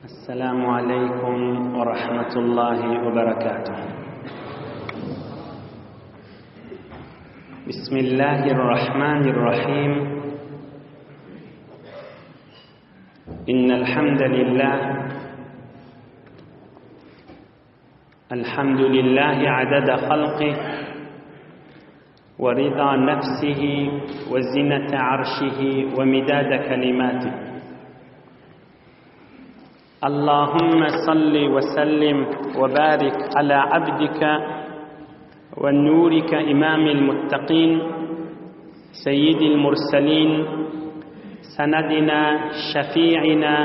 السلام عليكم ورحمة الله وبركاته. بسم الله الرحمن الرحيم. إن الحمد لله عدد خلقه ورضا نفسه وزنة عرشه ومداد كلماته. اللهم صل وسلم وبارك على عبدك ونورك إمام المتقين سيد المرسلين سندنا شفيعنا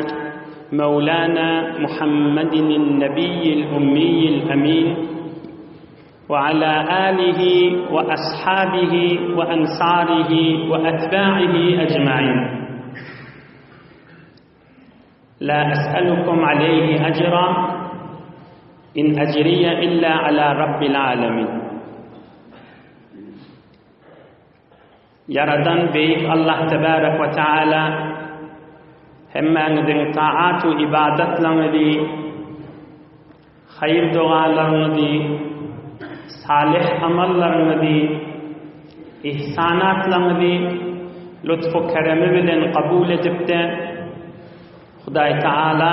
مولانا محمد النبي الأمي الأمين وعلى آله وأصحابه وأنصاره وأتباعه أجمعين. لا أسألكم عليه أجرا إن أجري إلا على رب العالمين. Yaradan beyik Allah tebarek ve teala hemmenizin taat ve ibadetlerinizi, hayır dualarınızı, salih amallarınızı, ihsanatlarınızı lütfu keremi bilen kabul edip de Huday Teala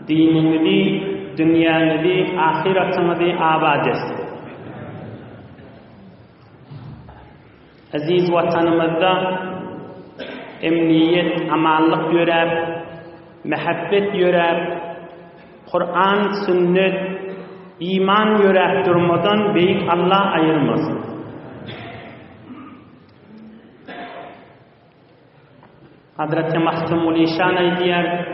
dininizi, dünyanızı, ahiretinizi abad etsin. Aziz vatanımızda emniyet, amanlık görer, mehabbet görer, Kur'an, sünnet, iman görer durmadan büyük Allah ayırmasın. Hazreti Mahtumul İşan Eydiyar,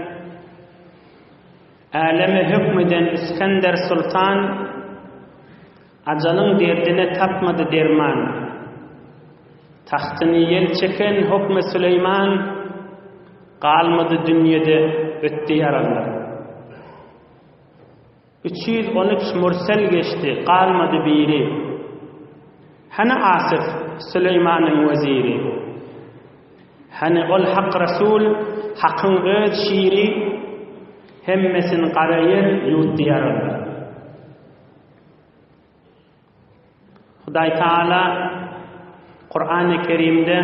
alemi hükmeden İskender Sultan, acalın derdine tapmadı derman. Tahtını yel çeken hükmü Süleyman, kalmadı dünyada öttü yaralar. 313 mursel geçti, kalmadı biri. Hani Asif Süleyman'ın veziri, hani ol hak Resul, hakkın öz şiiri, hemmesin karayır yuttu yaralar. Huday Teala Kur'an-ı Kerim'de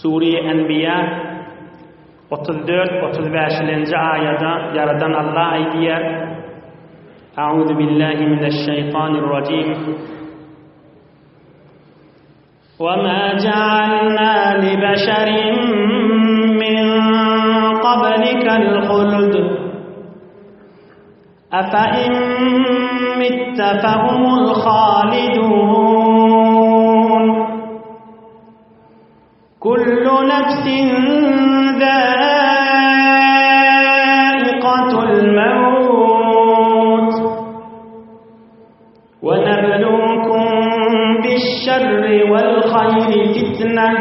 Sure-i Enbiya 34-35. ayada Yaradan Allah aydiyor. Euzu billahi mineşşeytanirracim. وَمَا جَعَلْنَا لِبَشَرٍ مِّن قَبْلِكَ الْخُلْدَ أَفَإِن مِّتَّ فَهُمُ الْخَالِدُونَ كُلُّ نَفْسٍ ذَائِقَةُ الْمَوْتِ وَنَبْلُوكُم بِالشَّرِّ وَالْخَيْرِ فِتْنَةً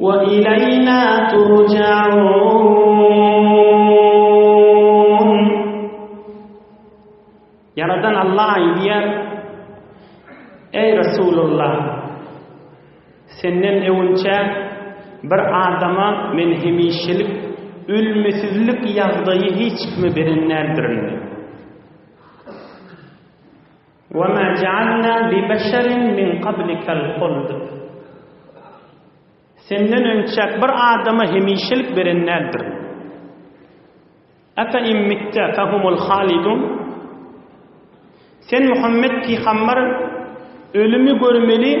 وَإِلَيْنَا تُرْجَعُونَ. Yaradan Allah aydiyor, ey Resulullah, senden evunça bir adama men hemişilik, ölmesizlik yağdayı hiç kimi birinlerdirin. وَمَا جَعَلْنَا لِبَشَرٍ مِّن قَبْلِكَ الْخُلْدَ. Senden önce bir adama hemişilik birinlerdirin. اَفَاِنْ مِتَّ فَهُمُ الْخَالِدُونَ. Sen Muhammed Peygamber ölümü görmeli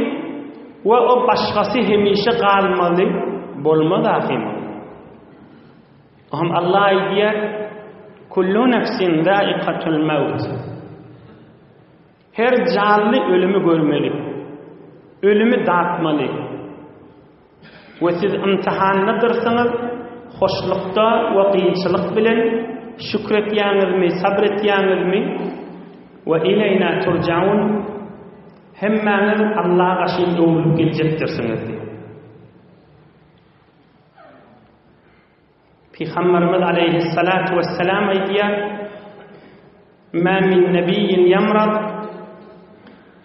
ve o başkası hemişe kalmalı, bolmadı ahim. Allah diyor, kullu nefsin zâikatul mevt. Her canlı ölümü görmeli, ölümü dağıtmalı. Ve siz imtihanlıdırsınız, hoşlukta ve kıyınçılık bilen şükretiyeniz mi, sabretiyeniz mi? Ve ileyna turcaun. Hemmeniz Allah'a şimdi olup gelecektirsiniz diyor. Peygamberimiz aleyhissalatu vesselam diyor, مَا مِنْ نَبِيٍّ يَمْرَضْ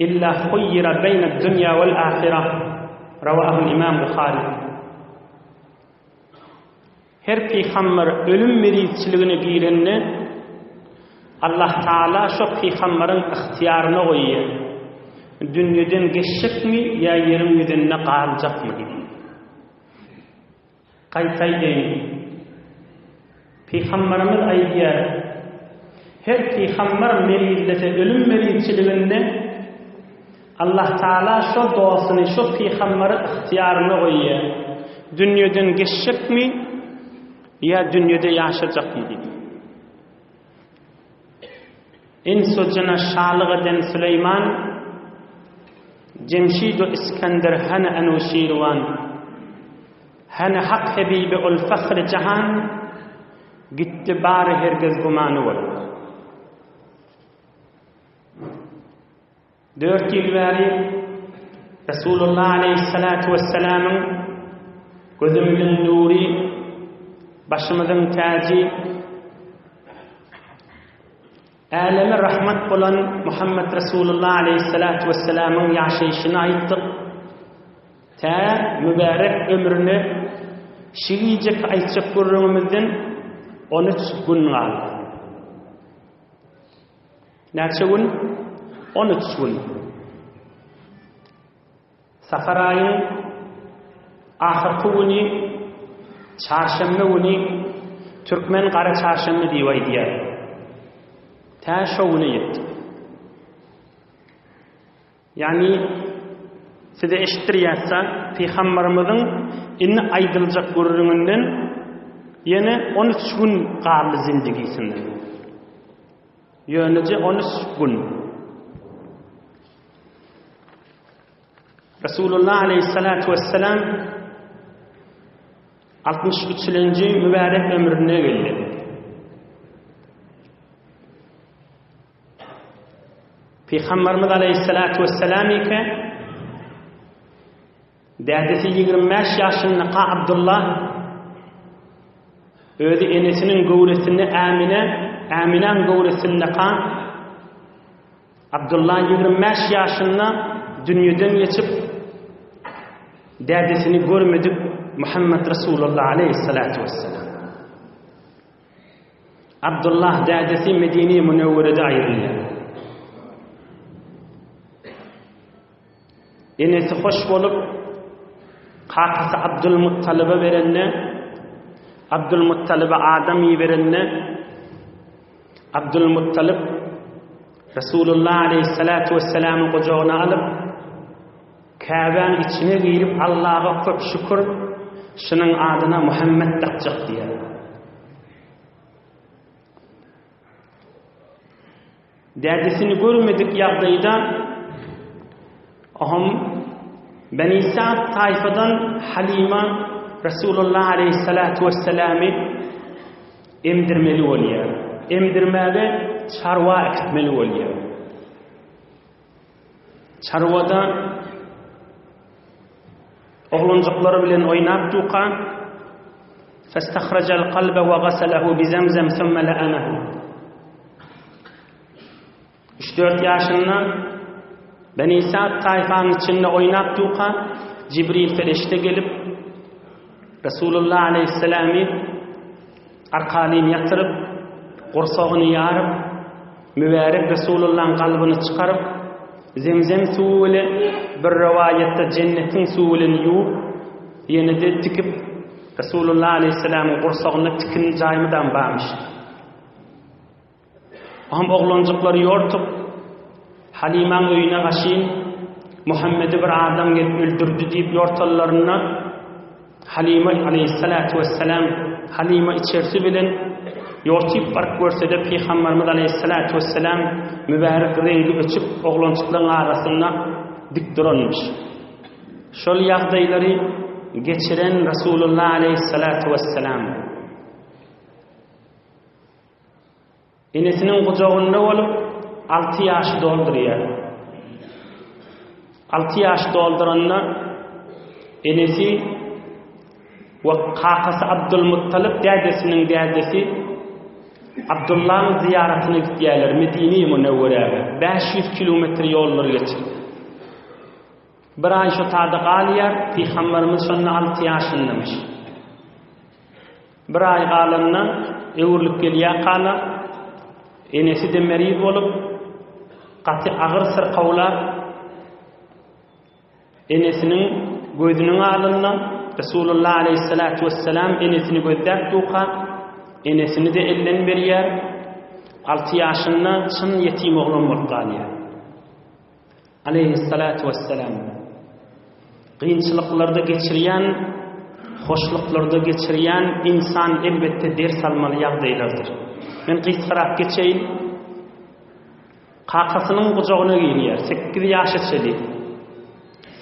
إِلَّا خُيِّرَ بَيْنَ الدُّنْيَا وَالْآخِرَةِ. Ravahul İmam Bukhari. her peygamber ölüm merizçiligini girenni Allah Taala şo peygamberin ihtiyarına goýýar. Dünýeden geçecekmi ya yerim ýüzünde galjakmy diýip. Gaýtaýdy. Peygamberimiz aýdýar. Her peygamber merizlese ölüm merizçiliginde Allah Taala şo dosyny şo peýgamberi ihtiyarına goýýar. Dünýeden geçecekmi ya dünýede ýaşajakmy diýip. İnsojana şalyg eden Süleyman Cemşid-i İskender hana Enuşirwan hana hak hebibi ol fahr jahan gitti bari herkes gumany bol. 4 yıl beri Resulullah aleyhissalatu vesselam'ın gözümüzün nuri, başımızın tacı, aleme rahmet olan Muhammed Resulullah aleyhissalatu vesselam'ın yaşayışına aittik. Ta mübarek ömrünü şiircek aytacak görürümüzden 13 gün kaldı. Neçe gün? 13 gün. Safar ayının ahirki günü, çarşamba günü, Türkmen qara çarşamba diýip aýdýar. Ta şo güne ýetdi. Yani size eşittirýärsa, Peygamberimiziň inni aýdyljak görüründen ýene 13 gün galdy zindigisinden. Ýöneje 13 gün. Resulullah aleyhissalatu vesselam 63-nji mübarek ömrüne geldi. Peygamberimiz aleyhissalatu vesselam ike dädesi 25 ýaşyndaky Abdullah özi enesinin gowresini Amineň gowresindaky Abdullah 25 ýaşynda dünýeden geçip dädesini görmedip Muhammed Resulullah aleyhissalatu vesselam. Abdullah dädesi Medine-i Münewwerede aýrylýar. Enesi hoş bolup kakasy Abdülmuttalib'e berenne, Abdülmuttalib'e Adam'ı berenne, Abdülmuttalib Resulullah aleyhissalatu vesselam'ın gojagyna alyp Ka'baň içine girip Allah'a köp şükür, şunun adyna Muhammed takjak diýer. Dädesini görmedik ýagdaýda aham Beni Sa'd tayfadan Halima Resulullah aleyhissalatu vesselam'ı emdirmeli bolýar. Emdirmäge çarwa ekitmeli bolýar. Çarwada oglanjaklary bilen oýnap duqan fastakhrajal qalba wa ghasalahu bi zamzam thumma la'anahu. 3-4 ýaşynda Beni Sa'd tayfanyň içinde oýnap duqan Jibril ferişte gelip Resulullah aleyhissalamy arkalyny ýatyryp gorsagyny ýaryp mübarek Resulullah'ın kalbini çıkarıp zemzem suwu ile bir rivayette cennetin suwu ile yuwup ýene de tikip Resulullah aleyhissalam'ın gorsagyny tikin jaýmydan barmış. Aham oglanjaklary ýortup Halimaň öýüne gaşyn Muhammed'i bir adam gelip öldürdü diýip ýortallaryna Halima aleyhissalatu vesselam Halima içerisi bilen ýortyp bark görsede Peygamberimiz aleyhissalatu vesselam mübarek rengi öçüp oglançyklaryň arasynda dik duranmış. Şol ýagdaýlary geçiren Resulullah aleyhissalatu vesselam enesiniň gojagynda bolup 6 ýaş doldurýar. 6 ýaş dolduranda enesi we kakasy Abdülmuttalib dädesiniň dädesi Abdullah'ın ziyaretine gittiler Medine-i Münewwerege. 500 kilometre yolları geçip. Bir ay şu tadı qalýar, Peygamberimiz şonda 6 ýaşyndamış. Bir ay galandan öwürlük gelýär kana. Enesi de merid bolup gaty agyr sırkawlar enesinin gözünün alından Resulullah aleyhissalatu vesselam enesini gözläp duqa, enesini de elden berýär. 6 ýaşynda çyn ýetim oglan bolup galýar. Aleyhissalatu vesselam qiyinçylyklarda geçirýän, hoşluklarda geçirýän insan elbette ders almaly ýagdaýlardyr. Men qysgarak geçeýin. Qaqasynyň gujagyna girýär. 8 ýaşy çeli.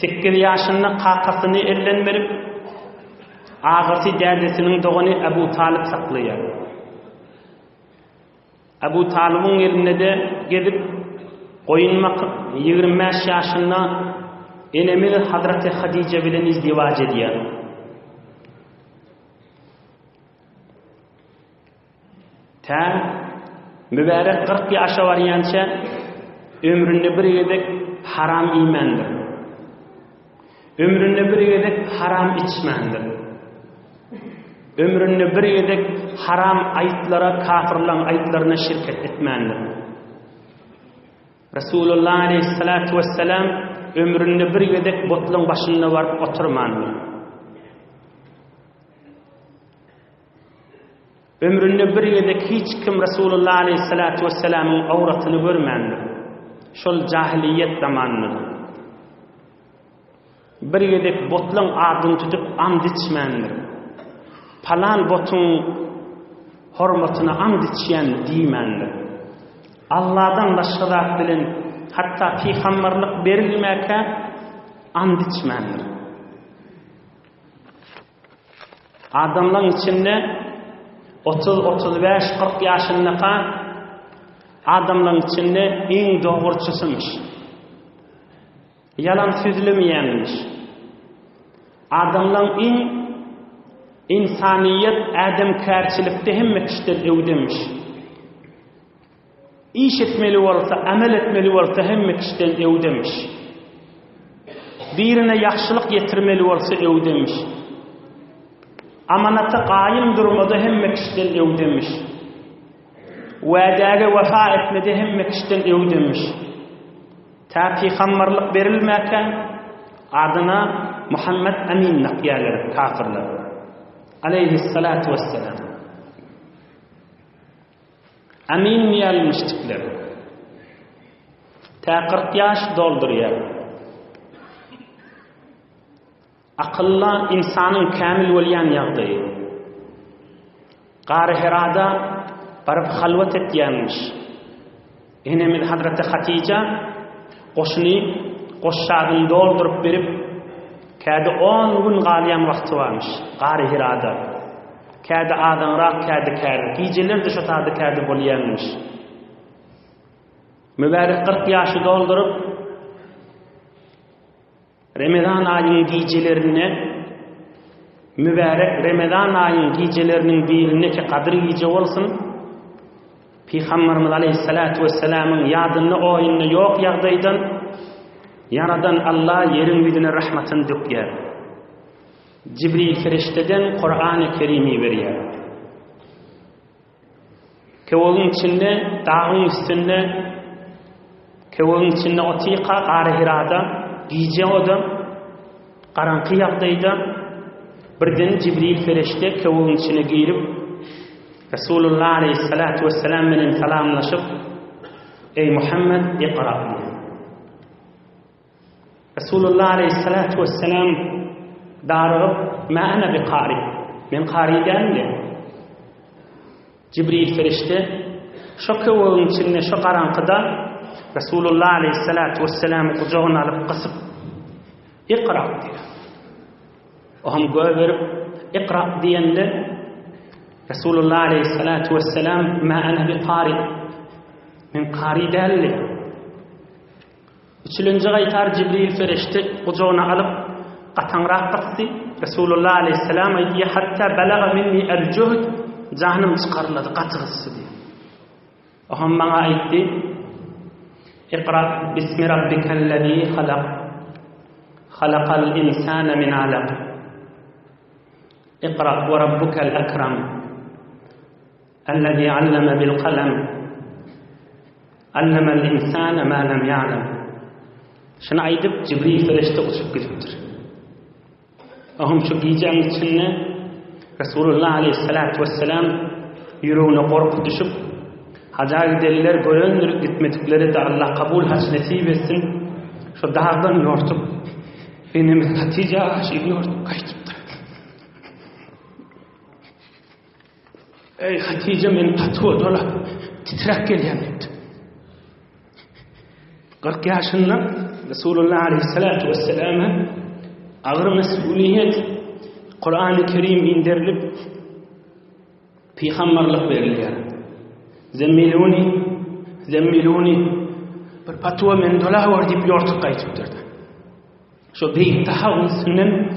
8 ýaşynda qaqasyny elden berip, agyrty dädesiniň dogany Abu Talib saklaýar. Abu Talib'in eline de gelip koyunmak 25 ýaşynda enemi Hazreti Hadice bilen izdivac edýär. Ta mübarek 40 ýaşa barýança ömründe bir gedek haram imandyr. Ömründe bir gedek haram içmendir. Ömründe bir gedek haram aytlara, kafirlan aytlarına şirket etmendir. Resulullah aleyhissalatu vesselam ömründe bir gedek botlun başında varıp oturmandır. Ömründe bir gedek hiç kim Resulullah aleyhissalatu vesselam'ın avratını görmendir. Şol cahiliyet zamanıdır. Bir gedek botlun adını tutup and içmendir. Palan botun hormatına and içýän diýmendir. Allah'dan başga zat bilen hatta peygamberlik berilmäke and içmendir. Adamlaryň içinde 30-35-40 ýaşyndaky adamlaryň içinde iň dogurçysymyş. Yalan sözlemeýänmiş. Adamlaryň iň insaniyet adamkärçilikde hemme kişiler öwdemiş. İş etmeli bolsa, amel etmeli bolsa hemme kişiden öwdemiş. Birine ýaxşylyk getirmeli bolsa öwdemiş. Amanata qaýym durmada hemme kişiden öwdemiş. Wädäge wefa etmede hemme kişiden öwdemiş. Ta peygamberlik berilmäke adyna Muhammed Amin nakýalar kafirler. Aleyhissalatu vesselam. Amin diyalmıştıklar. Ta 40 yaş doldurýar. Akılla insanın kamil bolýan ýagdaýy. Gary Hirada barıp halwat etýänmiş. Enemiz Hazreti Hatice goşşadyny doldurup berip käde 10 gün galýan wagty barmış. Gary Hirada. Käde adanrak, käde käde. Gijeler de şu taýda käde bolýanmış. Mübarek 40 ýaşy doldurup Ramazan aýynyň gijelerini mübarek Ramazan aýynyň gijeleriniň birine ki kadr gije bolsun. Peygamberimiz aleyhissalatu vesselam'ın ýadyny oýuny ýok ýagdaýdan yaradan Allah yerin yüzüne rahmatını dökýär. Cibril ferişteden Kur'an-ı Kerim'i berýär. Kewogyň içinde, dağın üstünde, kewogyň içinde otyqa Gary Hirada gije odam, garanky ýagdaýda birden Cibril ferişte kewogyň içine girip Resulullah aleyhissalatu vesselam bilen salamlaşyp "Ey Muhammed, iqra" diýär. Resulullah aleyhissalatu vesselam darıp "Ma ana biqari." Men qari dämdi. Cibril ferişte şu kewogyň içinde, şu garankyda Resulullah aleyhissalatu vesselam kucagyna alyp gysyp "Iqra" diýär. Oňa göberip "Iqra" diýende Resulullah aleyhissalatu vesselam "Ma ana biqari." Men qari dämdi. Üçüncü gaýtar Cibril ferişte kucagyna alyp gatanrak gysdy. Resulullah aleyhissalam aýdy "Hatta balaga minni al-juhd." Jahanam çykarlady, gaty gysdy diýär. Oňa maňa aýtdy "Iqra bismi rabbikallezî halaq. Halaqal insana min alaq. اقرأ وربك الأكرم الذي علم بالقلم علم الإنسان ما لم يعلم. شنو عيدب جبريل فرشته وشو كتبتر أهم شو بيجان تشنه رسول الله عليه الصلاة والسلام يرون قرب تشب حجاج دليلر قولن gitmedikleri de Allah kabul haç nasip etsin. Şu dağdan yortup benim Hatice aşık yortup kaçtı. Ey Hatice men patı dola titrek gelyen dedi. 40 yaşında Resulullah Aleyhisselatü Vesselam'a ağır mesuliyet Kur'an-ı Kerim indirilip peygamberlik veriliyor. Zemmiluni bir patwa men dola var dip yortup qaytib turdi. Şu beyt tahawusundan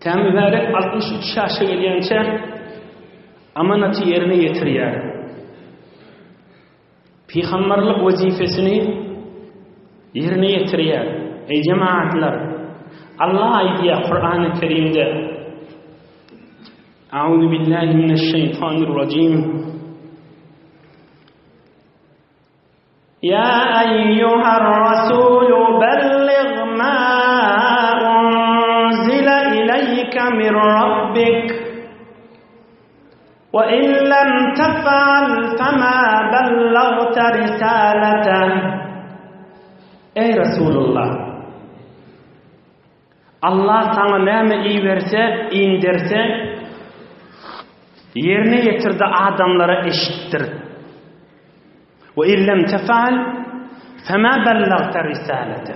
tam mübarek 63 yaşa gelýänçe amanatı yerine getirýär. Peygamberlik wazifesini yerine getirýär. Ey cemaatlar, Allah aydiýär Kur'an-ı Kerimde A'udhu billahi mineşşeytanirracim. Ya eyyuhar rasul belligh ma unzila ileyke min rabbik ve in lem tef'al fema bellagta risalatahu. Ey Resulullah, Allah sana näme iyi verse, indirse yerine getirdi adamlara eşittir. Ve illem tefal fema bellagta risalete.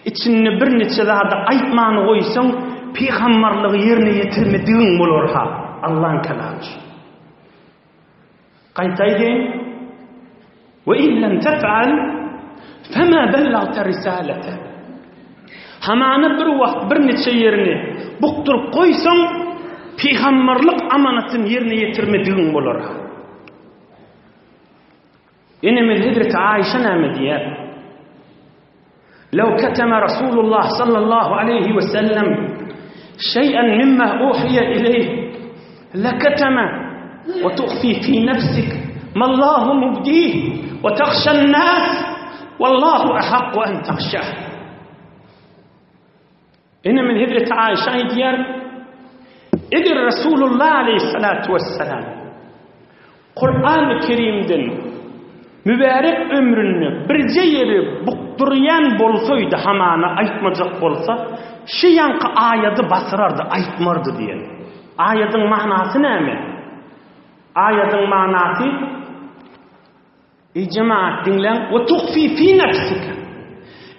İçinde bir neçe daha da aytmany koysan peygamberliği yerine getirmediğin bolar ha. Allah'ın kelamı. Qaytaydı. Ve illem tefal fema bellagta risalete. Hamana bir vaqt bir neçe yerini buqturup koysan peygamberlik amanatını yerine getirmediğin bolar. İnnemel Hazreti Ayşe näme diýär? Law katama Rasulullah sallallahu aleyhi ve sellem şey'en mimma uhiya ileyh lakatama ve tukhfi fi nefsik ma Allahu mubdih ve takhsha'n nas wallahu ahaqqu an takhshah. İnnemel Hazreti Ayşe diýär, eger Rasulullah aleyhissalatu vesselam Kur'an-ı Kerim'den mübarek ömrünü birce yeri buqturyan bolsaydı hamana aytmajak bolsa şu yankı ayatı basırardı aytmardı diye. Ayatın manası näme? Ayatın manası ey cemaat dinlen ve tuhfi fi nefsika.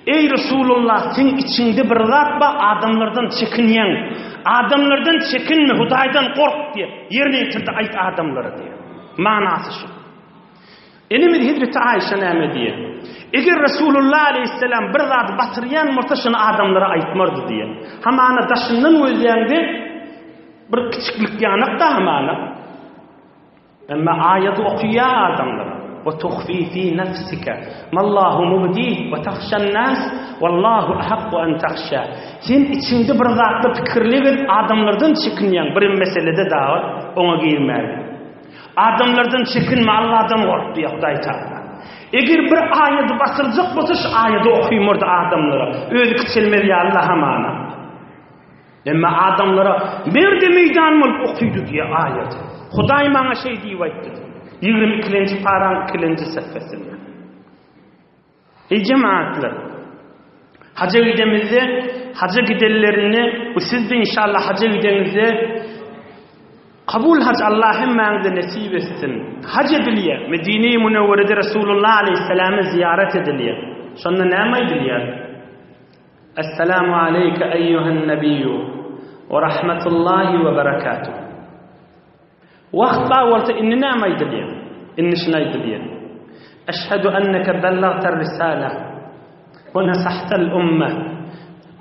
Ey Resulullah sen içinde bir zat ba adamlardan çekinyen. Adamlardan çekinme, Hudaydan kork diye. Yerine getirdi ayet adamları diye. Manası şu. Enimiz Hazreti Ayşe näme diye. Eger Resulullah aleyhisselam bir zat batıryan murtaşını adamlara aytmardı diye. Hamana daşından özlendi bir kiçiklik yanak da hamana. Ama ayet okuya adamlara. Ve tuhfi fi nefsike mallahu mubdih ve takhshan nas wallahu ahaqqu an takhsha. Sen içinde bir zatlı pikirlegin adamlardan çekinyen bir meselede daha ona girmeli. Adamlardan çekinme, Allah'dan kork diye Hudaý Taala. Eger bir ayeti basırjak bolsa şu ayeti okuýmurdy adamlara. Özü kiçilmeli Allah hamana. Emma adamlara berde meydan bolup okuýdy diye ayet. Hudaý maňa şey diýip aýtdy. 22-nji paran 2-nji sefesinde. Ey cemaatler, hacca gidemizde, hacca gidellerini, siz de inşallah hacca gidemizde kabul hac Allah hemmenize nasip etsin. Hac ediliye, Medine-i Münevvere'de Resulullah Aleyhisselam'ı ziyaret ediliye. Şonda näme ediliye? Esselamu aleyke eyyuhen nebiyyü ve rahmetullahi ve berekatuhu. Vaqt bağırtı inni näme ediliye? Inni şuna ediliye. Eşhedü enneke bellagta risale ve nasahtal ummeh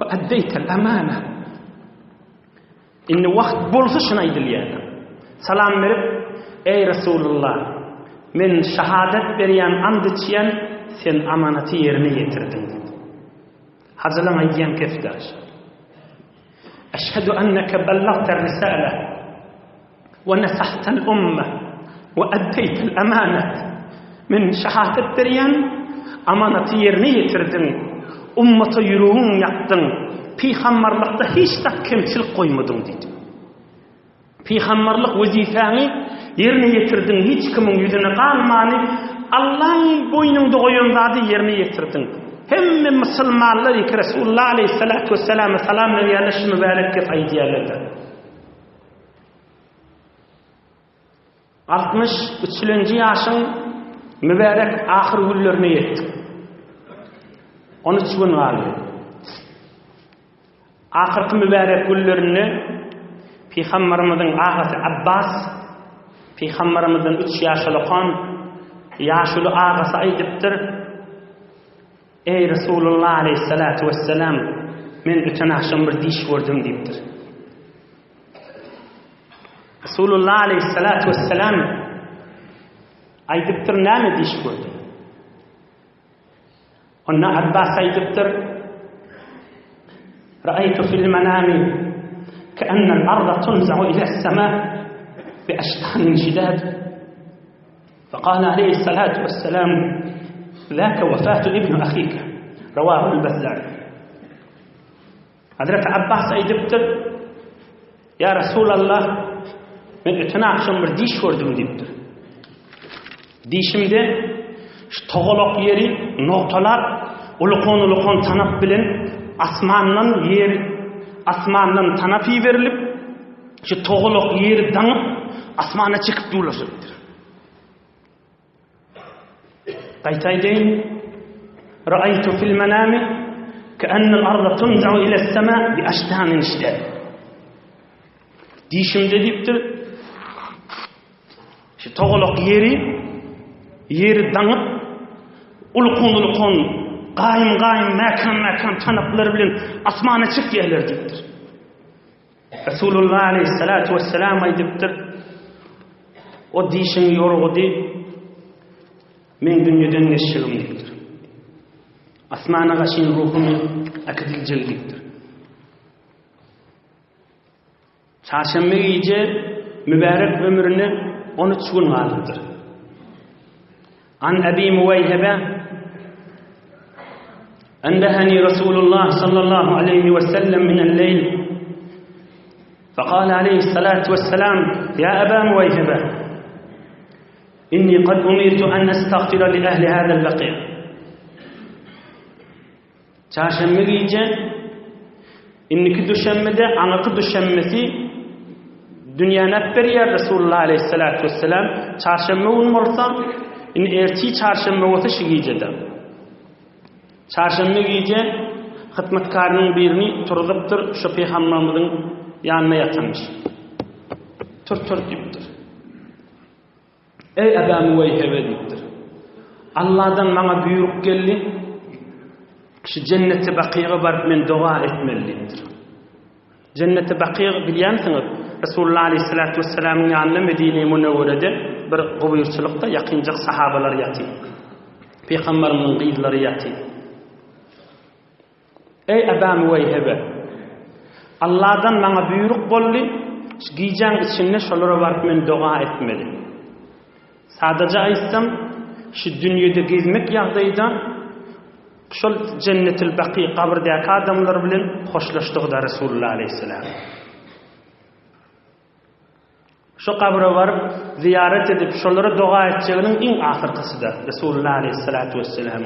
ve addeytel amana. Inni vaqt bolsa şuna ediliye. Salam verip, ey Resulullah, men şahadet berýän andy içýän sen amanaty ýerine ýetirdiň. Hazırlan aýdýan kefdaş. Eşhedü enneke bellagta risale ve nasahtal umma ve addaytal amanat. Men şahadet berýän amanaty ýerine ýetirdiň. Ummata ýüregiň ýakdyň. Peygamberlikde hiç de kemçilik koymadın dedi. Peygamberlik vazifany yerine getirdin, hiç kimin yüzüne kalmany, Allah'ın boynunda koyan zady yerine getirdin. Hemme musulmanlar iki Resulullah aleyhissalatu vesselam salam verýärler, mübarek gep aýdýarlar. 63-nji ýaşyň mübarek ahir günlerine ýetdi. 13 gün galy. Ahirki mübarek günlerini Peygamberimizin ağası Abbas, Peygamberimizin 3 ýaşlykan ýaşly ağası aýdypdyr: "Ey Resulullah aleyhissalatu vesselam, men öten akşam bir diş gördüm" diýipdir. Resulullah aleyhissalatu vesselam aýdypdyr, "Näme diş gördüm?" Onda Abbas aýdypdyr: رأيت في المنام كأن الأرض تنزع إلى السماء بأشحان شداد. فقال عليه الصلاة والسلام: ذاك وفاة ابن أخيك. رواه البزار. حضرت عباس أيدبتر: يا رسول الله من اتناع شمر ديش وردم ديبتر. ديشimde şu toğolok yeri noktalar ulukon tanap bilen asmandan tanap verilip şu toğolok yer danıp asmana çıkıp durulaşıptır. Qaytaýdyn: "Ra'aytu fil manami ka'anna al-arda tunza'u ila as-sama' bi ashtanin shidad." Dişimde dipdir. Şu toğolok yer danıp ulukon Gaym mekan tanaplar bilen asmana çık yerler dipdir. Resulullah aleyhissalatu vesselam aýdypdyr: "O dişiň ýorgudy men dünýeden geçýärim" dipdir. Asmana gaşyn ruhumy akydyljagy dipdir. Çarşamba gece mübarek ömrüne 13 gün galypdyr. An Abi Muwayhiba أندهني رسول الله صلى الله عليه وسلم من الليل فقال عليه الصلاة والسلام: يا أبا مويهبة إني قد أمرت أن أستغفر لأهل هذا البقيع. çarşamba gece inniki düşemmede anakı düşemmesi dünyanın hep bir yer Resulullah aleyhissalatu vesselam çarşamba olmasa in erti çarşamba olsa şu gecede. Çarşamba gece hizmetkarının birini turduptur, şu Peygamberimizin yanına yatanmış. Tur dipdir. Ey Ebu Muwayhibe dipdir. Allah'dan bana büyük geldi. Şu cenneti Baqiýa barıp men dua etmelidir. Cenneti Baqiýa bilýänsiniz, Resulullah aleyhissalatu vesselam'ın yanına Medine-i Munawwara'da bir gubyrçylykda ýakynjak sahabalar ýaty. Peygamberimizin gıydlary ýaty. Ey Ebu Muwayhibe, Allah'dan bana büyük boldy, giyjan içinde şolara barıp men dua etmeli. Sadece aýtsam, şu dünýede gezmek ýagdaýda şol Cennetil Baqiy kabrdäki adamlar bilen hoşlaşdygda Resulullah aleyhissalam. Şu kabra barıp ziyaret edip şolara dua etjeginiň iň ahyrkysıda Resulullah aleyhissalatu vesselam.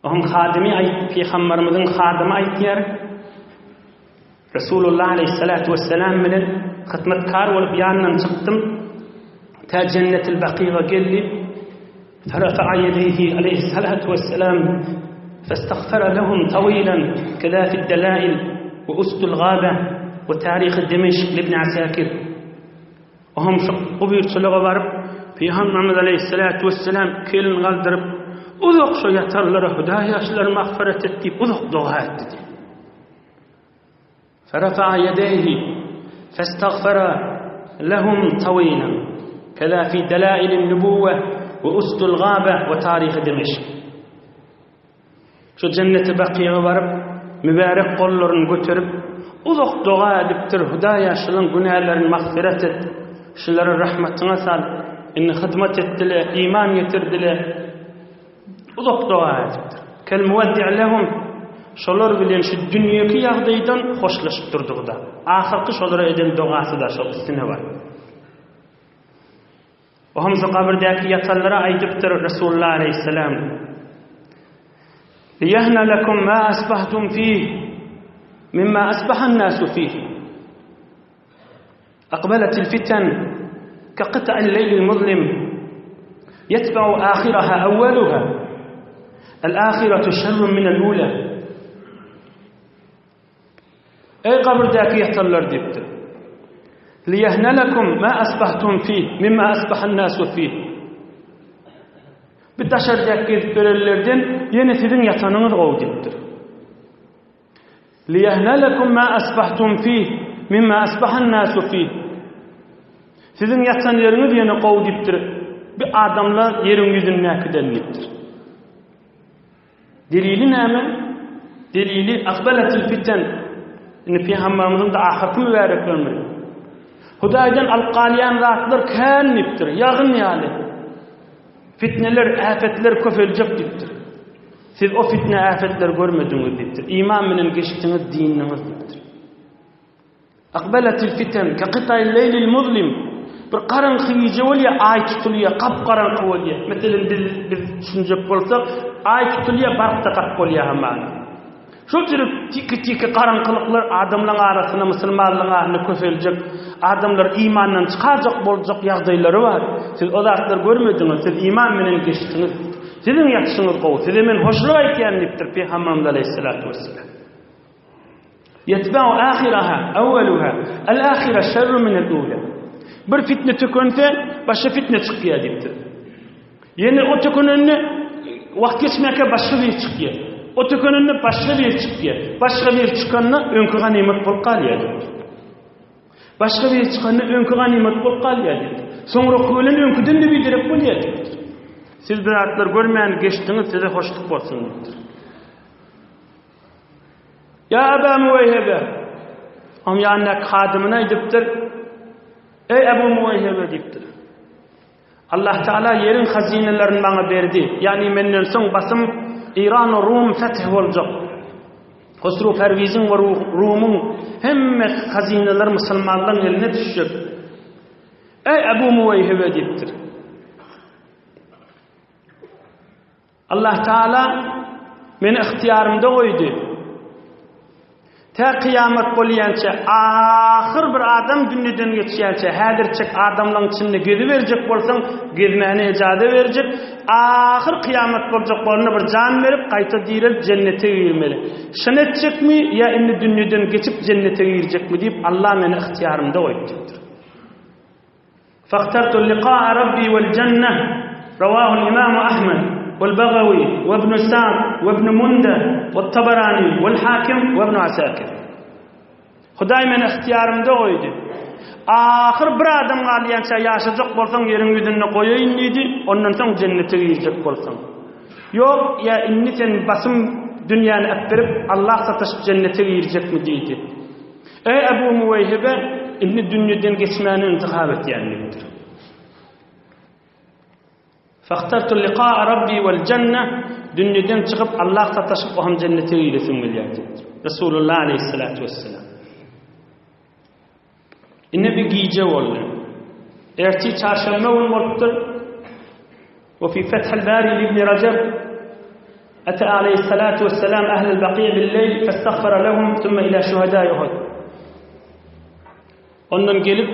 Onun hadimi Peygamberimizin hadimi aýtýar: Resulullah aleyhissalatu vesselam bilen hyzmetkar bolup ýanyndan çykdym. Ta Cennetil Baqiýa geldi. Farafa'a yadayhi aleyhissalatu vesselam fastaghfara lahum tawilan kada fi ad-dalail wa usd al-ghaba wa tarikh Dimashq ibn Asakir. Ohum şu gubyrçylyga baryp Peygamberimiz aleyhissalatu vesselam kelin galdyryp uzak şu yatarlara Hudaý ýaşlary magfiret etdi, uzak dua etdi. Farafa'a yadayhi فاستغفر لهم طويلا كذا في دلائل النبوة وأسد الغابة وتاريخ دمشق. Şu cenneti baqiyaga barıp mübarek qollaryny götürüp uzak dua edipdir. Hudaýa şuların günahlarını mağfiret et. Şulara rahmatyna sal. Inni hizmet etdiler, iman getirdiler. Uzak dua edipdir. Kel muwaddi' lahum. Şolar bilen şu dünýäki ýagdaýdan hoşlaşyp durdugda. Ahyrky şolara eden duasy da şol üstüne var. O hamza kabrdäki ýatanlara aýdypdyr Resulullah aleyhisselam. ليهنى لكم ما أصبحتم فيه مما أصبح الناس فيه. أقبلت الفتن كقطع الليل المظلم يتبع آخرها أولها. الآخرة شر من الأولى. أي قبرداك يحتلر ديبت ليهنى لكم ما أصبحتم فيه مما أصبح الناس فيه. Bir taşardak gezip görelerden yeni sizin yatanınız o diptir. لِيَهْنَ لَكُمْ مَا أَصْبَحْتُمْ فِيهِ مِمَّا أَصْبَحَ النَّاسُ فِيهِ. Sizin yatanlarınız yeni o diptir. Bir adamlar yerin yüzüne kıdenniptir. Delili näme? Delili akbalatil fiten. Peygamberimizin de ahirki mübarek ömrü. Hudaýdan alqalyan zatlar känipdir. Yağın ýaly. Fitneler, afetler köpeljek dipdir. Siz o fitne, afetler görmediňiz dipdir. İman bilen geçtiňiz dininiz dipdir. Aqbalatil fiten ka qita'il leylil muzlim. Bir qaranqy gece bolýa, ay tutulýa, qapqaranqy bolýa. Meselem biz düşünjek bolsak, ay tutulýa, barqda qap bolýa hamman. Şu türlü tiki qaranqylyklar adamlaryň arasyna musulmanlygyň ahyny köpeljek. Adamlar imandan çıkacak boljak ýagdaýlary var. Siz o zatlar görmediňiz, siz iman menen geçdiňiz. Sizin ýatşyňyz gowy, size men hoşluk aýtýanlypdyr Peygamberimiz aleyhissalatu vesselam. Yetba'u ahiraha awwaluha. Al-ahira şerru min al-ula. Bir fitne tökönse, başga fitne çykýar diýipdir. Ýene o tökönünde wagt geçmeke başga bir çykýar. O tökönünde başga bir çykýar. Başga bir çykanda öňkü ganimet bolup galýar. Başka bir çıkanı önkü ganimet bolup galýar. Soňra kölen önküden de bidirip bolýar. Siz bir atlar görmeýän geçdiňiz, size hoşluk bolsun. Ya Aba Muwayhibe. Am ýanyna kadymyna aýdypdyr. Ey Abu Muwayhibe diýipdir. Allah Taala yerin hazinelerini bana berdi. Yani menden soň basym İran we Rum feth boljak. Hosru Pervizin ve Rum'un hemme hazineler Müslümanların eline düşecek. Ey Ebu Muwayhibe diptir. Allah Teala meni ihtiyarımda koydu. Ta kıyamet bolýança ahir bir adam dünýeden geçýänçe häzirçek adamlaryň içinde gezi berjek bolsaň, gezmäne ejade berjek. Ahir kıyamet boljak bolana bir can berip gaýta direl cennete girmeli. Şunu etjekmi ya indi dünýeden geçip cennete girjekmi diýip Allah meni ihtiyarımda koydu. Faqtartu liqa'a rabbi wal jannah. Rawahu al-imam Ahmad والبغوي وابن سعد وابن مندى والطبراني والحاكم وابن عساكر. Hudaý meni ihtiyarymda goýdy. Ahir bir adam galýança ýaşajak bolsaň ýeriň ýüzüne goýaýyn diýdi, ondan soň jennete girjek bolsaň. Ýok, ya inni sen basym dünýäni äpdirip Allah sataşyp jennete girjekmi diýdi. Ey Ebu Muwayhibe, inni dünýeden geçmäni intihab etýändir. فاخترت لقاء ربي والجنة. Dünýeden çykyp Allah sataşyp o ham jennete giresim gelýär. Resulullah aleyhissalatu vesselam. Inne bir gije boldy. Erti çarşamba gün bolupdyr. Ve fi Fath al-Bari ibn Rajab ata aleyhissalatu vesselam ahli al-Baqi' bil-leyl fastaghfara lahum thumma ila shuhada'i Uhud. Ondan gelip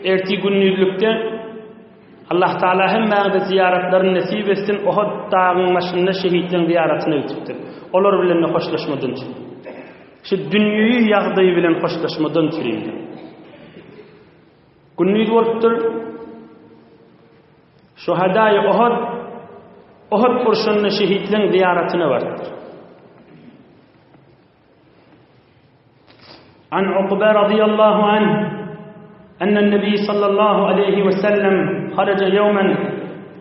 erti günnüzlükde Allah Taala hemme ziyaretlerini nasip etsin. Uhud dağın başında şehitlerin ziyaretine gittik. Olar bilen hoşlaşmadan. Şu dünýäwi ýagdaý bilen hoşlaşmadan çürüýdi. Günnüz bolupdyr. Şuhada-y Uhud urşunyň şehitlerin ziyaretine bardyr. An Uqba radiyallahu anh أن النبي صلى الله عليه وسلم خرج يوما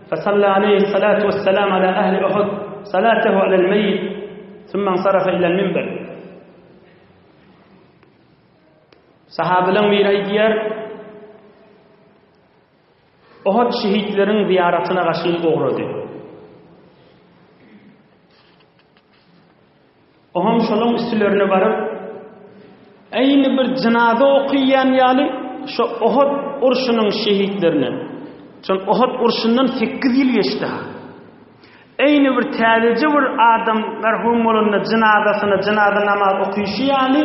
فصلى عليه الصلاة والسلام على أهل أحد صلاته على الميت ثم انصرف إلى المنبر. Sahabeler miraydiyer Uhud şehitlerin ziyaretine gaşyl uğradı. Oham şolun üstülerine barıp ayni bir cenaze okuyan ýaly şu Uhud urşunyň şehitlerini. Şol Uhud urşundan 8 ýyl geçdi. Ayni bir täzeje bir adam merhum bolanyň cenazasyna cenaza namaz okuyuşy ýaly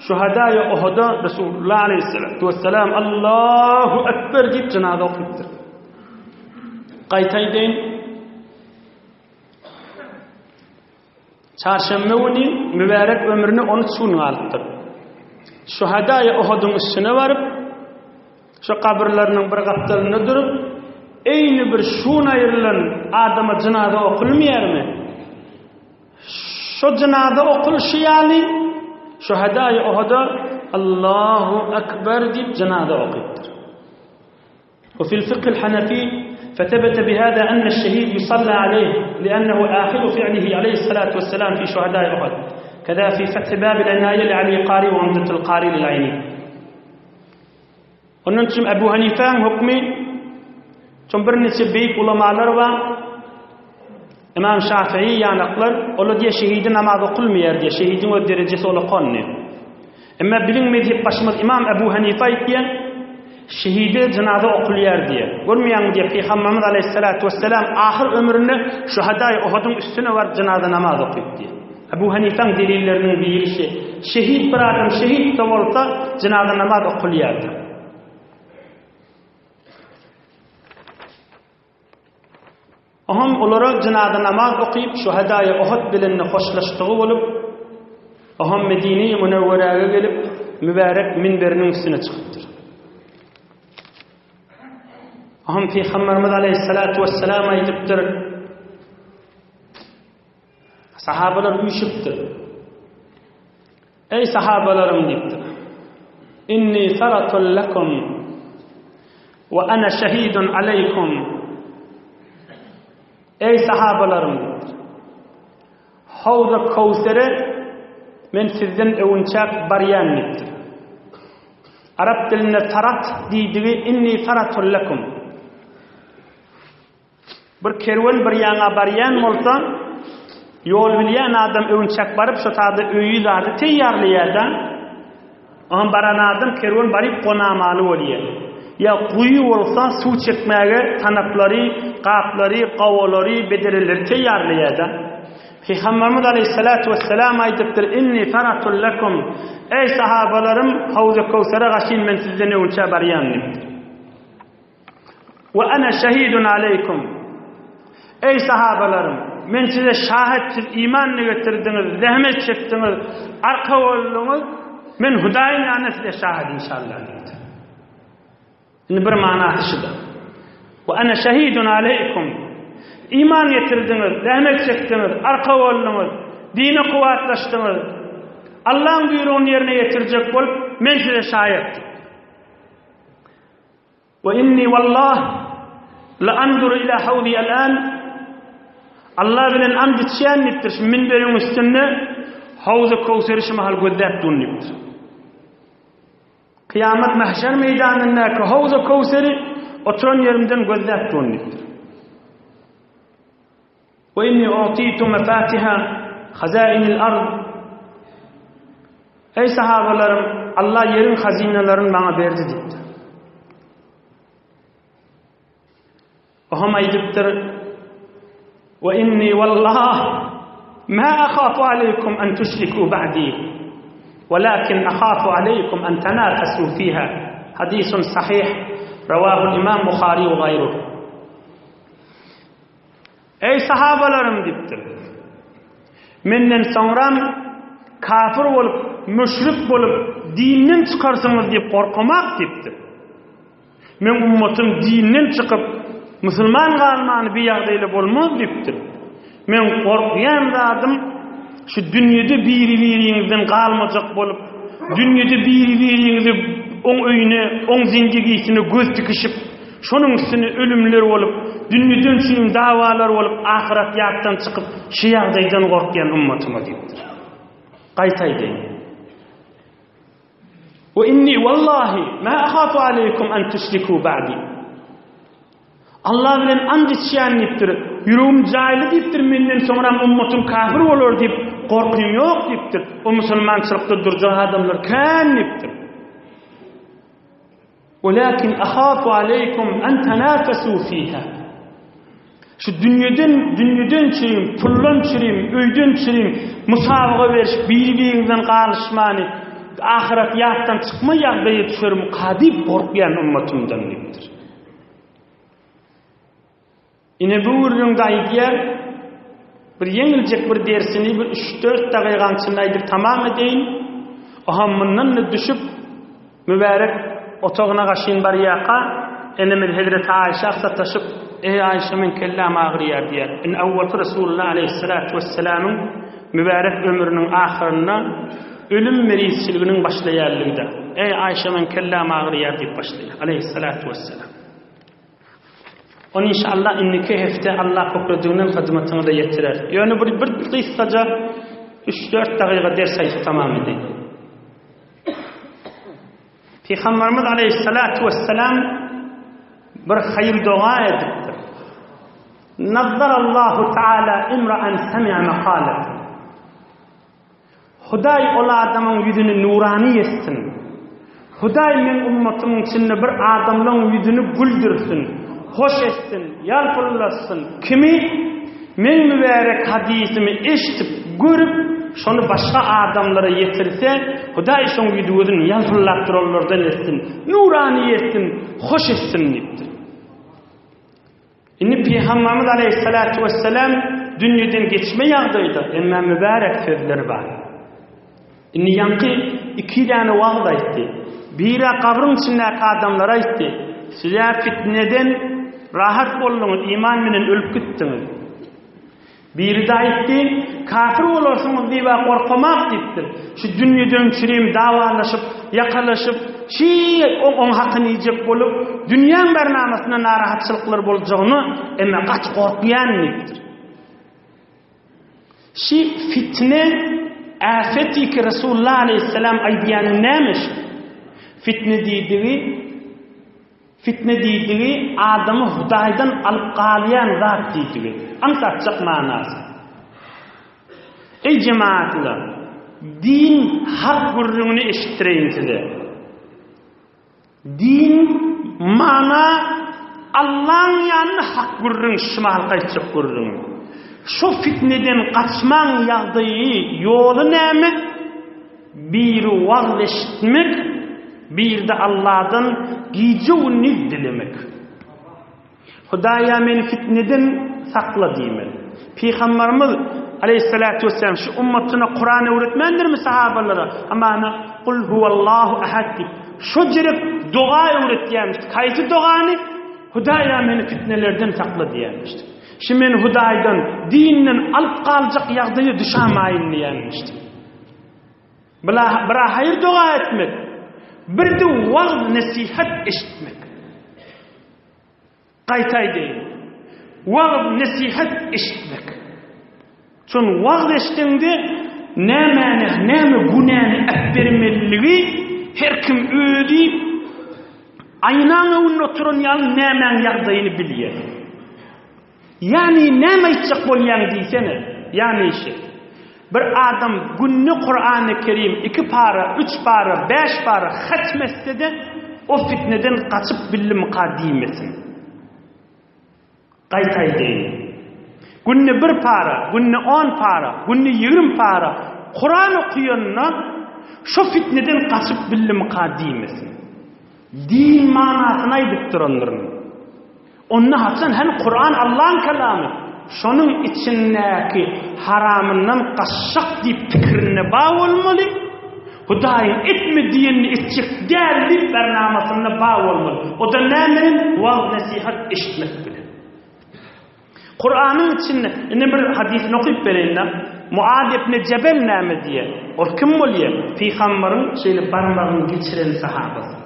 şuhada-y Uhud'a Resulullah aleyhissalatu vesselam Allahu ekber diýip cenaza okuýdyr. Gaýtaýdyn çarşamba günü mübarek ömrüni onu sunuň alypdyr. Şuhada-y Uhud'un üstüne barıp şu kabirlerining bir gapdalyna durup eýni bir şuna aýrylan adama cenaza okulmaýarmy? Şu cenaza okuluşy ýaly şuhada-y Uhud'a Allahu ekber diýip cenaza okuýdyr. وفي الفقه الحنفي فثبت بهذا أن الشهيد يصلى عليه لأنه آخر فعله عليه الصلاة والسلام في شهداء أحد كذا في فتح باب العناية لعلي قاري وعمدة القاري للعيني. Onun için Ebu Hanife'nin hükmü bir neçe büyük ulamalar var. İmam Şafii yanaklar ola diye şehidi namaz okulmaýar diye şehidin o derecesi ola konny. Ama bilim mezhep başymyz İmam Ebu Hanife diýen şehide cenaze okulýar diye. Görmeýän diye Peygamberimiz aleyhissalatu vesselam ahir ömründe şuhada-y Uhud'un üstüne var cenaze namaz okuýdy diye. Ebu Hanife'nin delillerinin birisi şehit bir adam şehit de bolsa cenaze namaz okulýardy. Aham olara cenaze namaz okuyup şuhada-y Uhud bilen hoşlaşdygy bolup aham Medine-i Munawwaraga gelip mübarek minberiniň üstüne çykypdyr. Aham Peygamberimiz aleyhissalatu vesselam aýdypdyr. Sahabalar üşüpdir. Ey sahabalarım diýipdir. İnni faratul lakum ve ana şehidun aleykum. Ey sahabalarım diýipdir. Hawza Kawsere men sizden öwünçäk baryan diýipdir. Arap dilinde farat diýdigi inni faratul lakum. Bir kerwen bir ýaňa baryan bolsa yol bilýän adam öwünçäk baryp şu taýda öýü zady teýýarlaýarda on baran adam kerwen baryp gonamaly bolýar. Ya quyu bolsa suw çekmäge tanaplary, gaplary, gawalary, bederleri teýýarlaýarda. Peygamberimiz aleyhissalatu vesselam aýdypdyr inni faratul lakum. Ey sahabalarym Hawza Kawsara gaşyn men sizden öwünçäk baryan diýipdir. Ve ana şehidun aleykum. Ey sahabalarım, men size şahitçil imanını getirdiňiz, zähmet çekdiňiz, arka boldyňyz, men Hudaýyň ýanyna size şahit inşallah diýdi. Indi bir manasy şuda. Ve ana şehidun aleykum. İman getirdiňiz, zähmet çekdiňiz, arka boldyňyz, dini kuwatlaşdyňyz. Allah'ın buyruğunu yerine getirecek bolup men size şahit. Ve inni wallah la anduru ila hawdi al'an. Allah bilen amd etýändir. Minberiň üstünde Hawza Kawsary şymahal gözdäp durýar. Kıyamet mahşer meýdanynda Hawza Kawsary oturan yerimden gözdäp durýar. Ve inni utitu mafatiha hazainil ard. Ey sahabalarım, Allah yerin hazinelerini bana berdi diýdi. Oham aýdypdyr وإني والله ما أخاف عليكم أن تشركوا بعدي ولكن أخاف عليكم أن تنافسوا فيها. حديث صحيح رواه الإمام بخاري وغيره. Ey sahabalarım diýipdir. Menden soňram kafir bolup, müşrik bolup, dinden çykarsaňyz diýip gorkamak diýipdir. Men ummatym dinden çykyp Müslüman galmany bir ýagdaýla bolmaz diýipdir. Men gorkýan zadım şu dünýede biri-biriňizden galmajak bolup, dünýede biri-biriňizi on öyüne, on zindigisine göz dikişip, şonun üstüne ölümler olup, dünyeden çürüm davalar olup, ahiret yattan çıkıp, şiyadaydan korkyan ummatıma deyiptir. Qaytay deyin. Ve inni vallahi ma ahafu aleykum en tüşriku ba'di. Allah bilen and içýän dipdir. Yüreğim cahili dipdir, menden sonra ummatım kafir olur dip korkum yok dipdir. O musulmançılıkta duracak adamlar kan dipdir. Walakin ahafu aleykum en tenafesu fiha. Şu dünyadan çürüm, pullan çürüm, öyden çürüm, musabaga verip bir-birinizden galışmany, ahiret yattan çıkma ýagdaýa düşerim kadip korkyan ummatımdan dipdir. Ine bu urun gaýdýar bir ýeňiljek bir dersini bir 3-4 dagyga içinde aýdyp tamam edeýin. Ahamyndan da düşüp mübarek otagyna gaşyn bar ýaqa enemi Hazrat Aýşa sataşyp ey Aýşa men kelläm agyrýar diýär. In awwal Rasulullah aleyhissalatu vesselam'ın mübarek ömrünün ahyrynda ölüm merizçiliginiň başlaýarlygynda ey Aýşa men kelläm agyrýar diýip başlaýar aleyhissalatu vesselam. Onu inşallah inniki hefte Allah kokladygynyň hyzmatyny da ýetirer. Ýöne bir kyssaca 3-4 dagyga ders aýtyp tamam edeýin. Peygamberimiz aleyhissalatu vesselam bir hayır dua edipdir. Nazzarallahu Teala imra'an sami'a maqalatan. Huday ol adamın yüzünü nurani etsin. Huday men ummatymyň içinde bir adamlaň yüzünü güldürsin, hoş etsin, yalpırlasın. Kimi men mübarek hadisimi eşitip, görüp, şonu başka adamlara yetirse, Huday şoň yüzünü yalpırlattırollardan etsin, nurani etsin, hoş etsin dipdir. Inni Peygamberimiz aleyhissalatu vesselam dünýeden geçme ýagdaýda emma mübarek sözleri bar. Inni ýanky 2 tane wagt aýtdy. Biri kabryň içindäki adamlara aýtdy. Sizler fitneden rahat bolluňuz, iman menen ölüp gitdiňiz. Biri de aýtdy, kafir bolarsyňyz diýip gorkamak diýipdir. Şu dünýeden çürem dawalaşyp, ýakalaşyp, on hakyny ýejek bolup, dünýäň bernamasyna narahatçylyklar boljagyny emma gaç gorkýan diýipdir. Şi fitne afeti ki Resulullah aleyhisselam aýdýan nämiş? Fitne diýdigi adamy Hudaýdan alyp galýan zat diýdigi. Amsatçyk manasy. Ey cemaatlar, din hak gurrunu eşittireyin size. Din mana Allah'ın yanına hak gurrun, şımal kaçıp gurrun. Şu fitneden kaçman yağdayı yolu näme? Bir vaz eşitmek, bir de Allah'dan giyceğini dilemek. Hudaya men fitneden sakla diýmen. Peygamberimiz aleyhissalatu vesselam şu ummatına Kur'an öğretmendir mi sahabalara? Ama kul huvallahu ahad. Şu jerek dua öğretýärmişdi. Kaýsy duany? Hudaya meni fitnelerden sakla diýärmişdi. Şimdi men Hudaýdan, dinden alyp galjak ýagdaýa düşämäýin diýärmişdi. Bir hayır dua etmek, bir de wagt nasihat eşitmek. Qaytay deyin. Wagt nasihat eşitmek. Çün wagt eşitende näme günäni äpbermelligi her kim ödi aynaňa oturun ýal nämen ýagdaýyny bilýär. Yani näme içjek bolýan diýsene, yani işi. Bir adam günni Kur'an-ı Kerim 2 para, 3 para, 5 para hatmetse de o fitneden kaçıp billim kadimesin. Qaytay deyin. Günni 1 para, günni 10 para, günni 20 para Kur'an okuyanına şu fitneden kaçıp billim kadimesin. Din manasına aýdypdyr onlaryň. Onu hatsan hem Kur'an Allah'ın kelamı. Şonun içindeki haramından kaçak diýip pikirine bağ olmaly. Hudaýyň etme diýenini etjek däl bernamasyna bağ olmaly. O da nämen wag nasihat eşitmek bilen. Kur'anyň içinde ine bir hadisini okuyup bereýin. Muad ibn Cebel näme diýer? O kim bolýar? Peýgamberiň şeýle barmagyny geçiren sahabasy.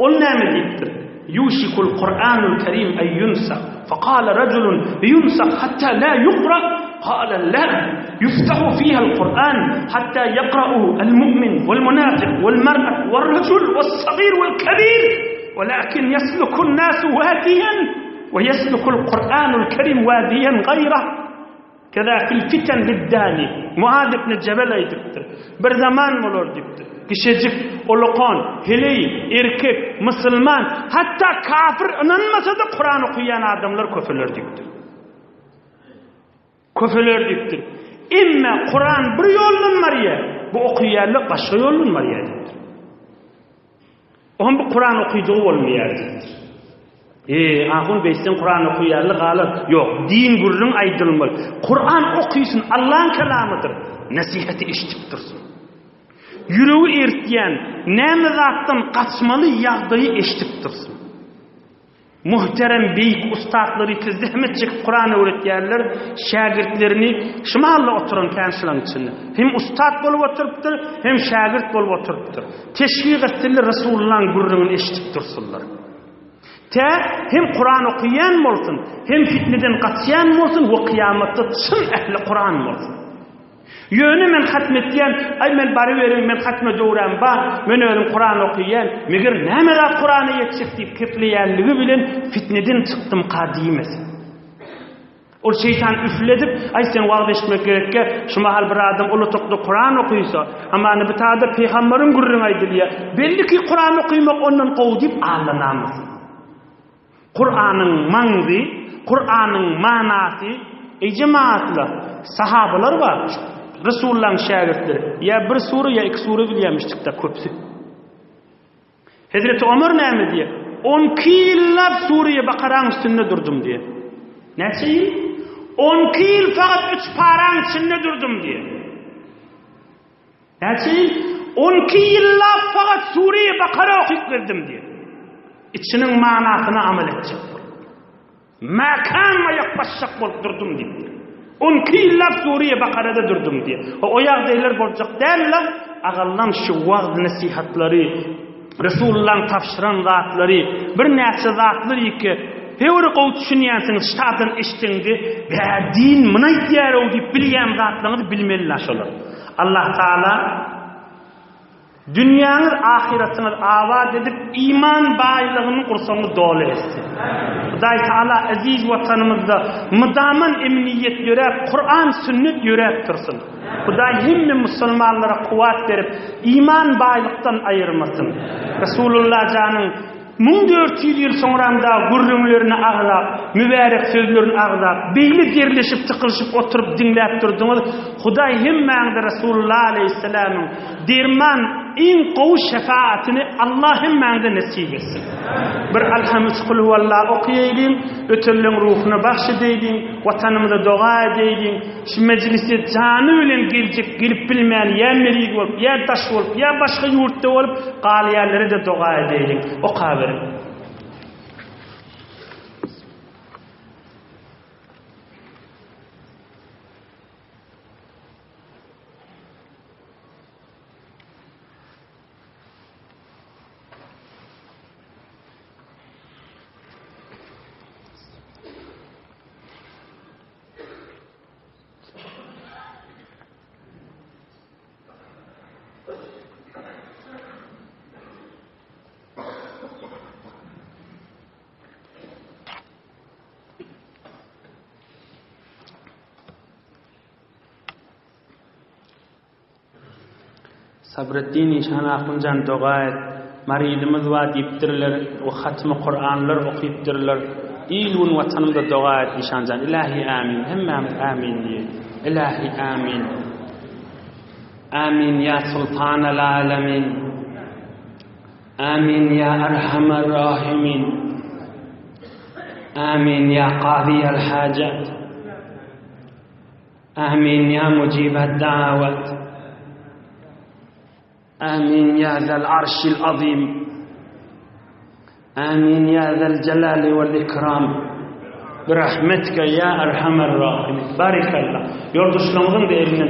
ol näme diýipdir? Yushikul Qur'anul Kerim ay yunsakh. Faqala rajulun yunsakh hatta la yuqra. Qala la yuftahu fiha al-Qur'an hatta yaqra'u al-mu'min wal-munafiq wal-mar'a wal-rajul was-saghir wal-kabir. Walakin yasluku an-nasu wadiyan wa yasluku al-Qur'an al-Kerim wadiyan ghayra. Keda fil fitan bid-dani. Muad ibn Jabal aytibdir. Bir zaman bolar dipdir. Kişecik, oluqon, heley, erkek, musulman, hatta kafir inanmasa da Kur'an okuyan adamlar köfeler dipdir. Köfeler dipdir. İmme Kur'an bir yolun mariye, bu okuyanlar başka yolun mariye dipdir. Oğlum bu Kur'an okuyduğu olmayar dipdir. Ahun beysen Kur'an okuyanlar galar. Yok, din gurrun aydılmalı. Kur'an okuysun, Allah'ın kelamıdır. Nasihati işitip dursun. Yüreği ertyen, näme zatdan kaçmalı ýagdaýy eşitip dursun. Muhterem beýik ustadlary zähmet çekip Kur'an öwretýärler, şagirtlerini şymalla oturan känşilaň içinde. Hem ustad bolup oturypdyr, hem şagirt bolup oturypdyr. Teşvik etdiler Rasulullah'ın gurrunu eşitip dursunlar. Hem Kur'an okuyan bolsun, hem fitneden kaçyan bolsun, we kıyamatda çyn ehli Kur'an bolsun. Yönü men hatmetýän, ay men bari berin, men hatme döwrem ba, men ölüm Kur'an okuyan, meger näme zat Kur'any ýetşik diýip kepleýänligi bilen fitneden çykdym qadiýmez. Ol şeytan üfledip, ay sen wagt eşitmek gerekke, şuma hal bir adam ulutykdy Kur'an okuýsa, amany bir taýda peýgamberiň gurrun aýdylýar. Belli ki Kur'an okuýmak ondan gowy diýip allanamyz. Kur'anyň maňzy, Kur'anyň manasy, icmaatla sahabalar var. Resulullah'ın şagirdleri. Ya bir sure ya iki sure bilýärmişdik da köpsü. Hazreti Ömer näme diýer? 12 ýyllap Suriýe Bakara'nın üstünde durdum diye. Näçe ýyl? 12 ýyl fakat 3 paraň içinde durdum diye. Näçe ýyl? 12 ýyllap fakat Suriýe Bakara okyp berdim diye. İçiniň manasyna amal etjek. Makan ma ýakbaşşak bolup durdum diye. 12 ýyllap Suriýe Bakara'da durdum diye. O ýagdaýlar boljak däl, agallam şu wagt nasihatlary, Resulullah'ın tafşıran zatları, bir näçe zatları ki, hewre gowy düşünýänsiňiz, ştatdan eşitdiňdi, we din mına ýetýär diýip bilýän zatlaryňy bilmeli aşalar. Allah Taala dünýäňiz ahiretiňiz awad edip iman baýlygyny gursaňy dole etsin. Hudaý Taala aziz watanymyzda mudaman emniyet ýörek, Kur'an sünnet ýörek tursun. Hudaý hemme musulmanlara kuwat berip iman baýlykdan aýyrmasyn. Resulullah janyň 1400 ýyl soňramda gurrunlaryny aglap, mübarek sözlerini aglap, beýle gerleşip tykylşyp oturup dinläp durdyňyz. Hudaý hemmäňde Resulullah aleyhisselamyň derman in gowy şefaatini Allah hemmäňde nasip etsin. Bir alhamd kul huvallahu okuýaýlyň, ötürleň ruhuny bagşydaýlyň, watanymyza doga edeýlyň. Şu meclise jany bilen geljek, gelip bilmän ýa merik bolup, ýa taş bolup, ýa başga ýurtda bolup, galýarlary da doga edeýlyň. Oka berin. Sabrettin inşan aklıncan doğa et. Maridimiz va diptirler, o hatmi Kur'anlar okuyiptirler. İlun vatanımda doğa et inşancan. İlahi amin. Hemmemiz amin diye. İlahi amin. Amin ya sultanel alemin. Amin ya erhamer rahimin. Amin ya qadiyel hacet. Amin ya mucibet davet. آمين يا ذا العرش العظيم آمين يا ذا الجلال والإكرام برحمتك يا أرحم الراحمين بارك الله يرضى شلونغن ديرنا